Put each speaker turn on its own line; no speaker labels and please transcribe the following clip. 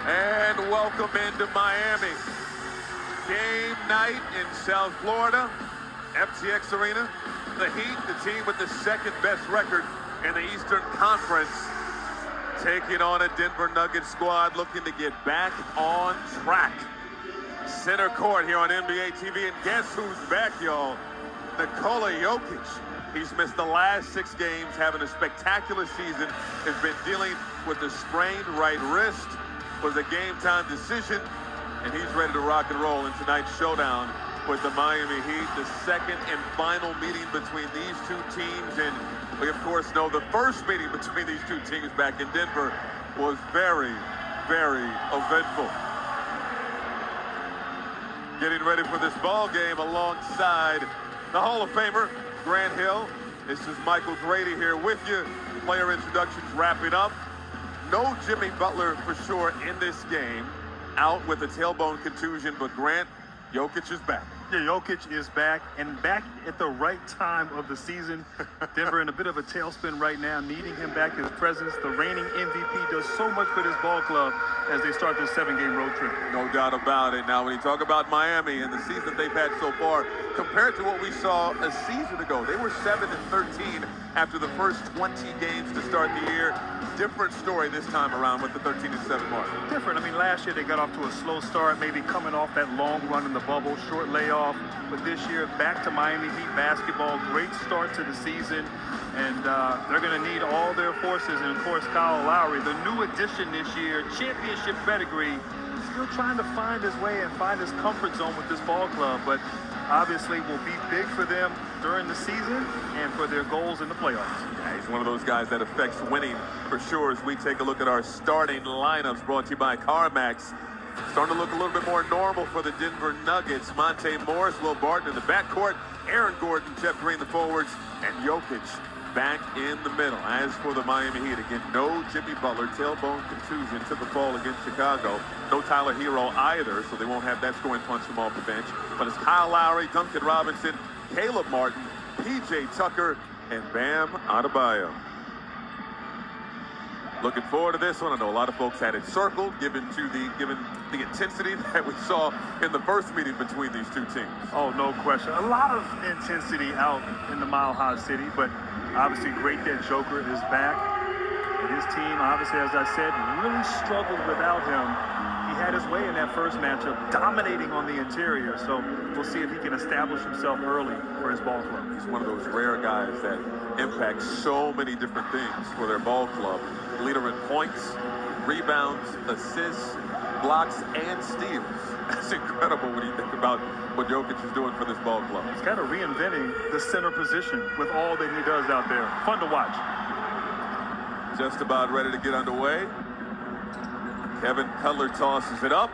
And welcome into Miami. Game night in South Florida, FTX Arena. The Heat, the team with the second best record in the Eastern Conference, taking on a Denver Nuggets squad looking to get back on track. Center court here on NBA TV, and guess who's back, y'all? Nikola Jokic. He's missed the last 6 games, having a spectacular season. Has been dealing with a sprained right wrist. Was a game-time decision, and he's ready to rock and roll in tonight's showdown with the Miami Heat, the second and final meeting between these two teams. And we, of course, know the first meeting between these two teams back in Denver was very, very eventful. Getting ready for this ball game alongside the Hall of Famer, Grant Hill. This is Michael Grady here with you. Player introductions wrapping up. No Jimmy Butler for sure in this game. Out with a tailbone contusion, but Grant, Jokic is back.
Yeah, Jokic is back, and back at the right time of the season. Denver in a bit of a tailspin right now, needing him back, his presence. The reigning MVP does so much for this ball club as they start this 7-game road trip.
No doubt about it. Now, when you talk about Miami and the season they've had so far, compared to what we saw a season ago, they were 7-13 after the first 20 games to start the year. Different story this time around with the 13-7 mark.
Different. I mean, last year they got off to a slow start, maybe coming off that long run in the bubble, short layoff. But this year, back to Miami Heat basketball. Great start to the season, and they're going to need all their forces. And, of course, Kyle Lowry, the new addition this year, championship pedigree, still trying to find his way and find his comfort zone with this ball club. But obviously will be big for them during the season and for their goals in the playoffs.
Yeah, he's one of those guys that affects winning for sure. As we take a look at our starting lineups brought to you by CarMax. Starting to look a little bit more normal for the Denver Nuggets. Monte Morris, Will Barton in the backcourt, Aaron Gordon, Jeff Green the forwards, and Jokic back in the middle. As for the Miami Heat, again, no Jimmy Butler, tailbone contusion, took a fall against Chicago. No Tyler Hero either, so they won't have that scoring punch from off the bench. But it's Kyle Lowry, Duncan Robinson, Caleb Martin, P.J. Tucker, and Bam Adebayo. Looking forward to this one. I know a lot of folks had it circled, given the intensity that we saw in the first meeting between these two teams.
Oh, no question. A lot of intensity out in the Mile High City, but obviously great that Joker is back. And his team, obviously, as I said, really struggled without him. He had his way in that first matchup, dominating on the interior. So we'll see if he can establish himself early for his ball club.
He's one of those rare guys that impacts so many different things for their ball club. Leader in points, rebounds, assists, blocks, and steals. That's incredible when you think about what Jokic is doing for this ball club.
He's kind of reinventing the center position with all that he does out there. Fun to watch.
Just about ready to get underway. Kevin Cutler tosses it up.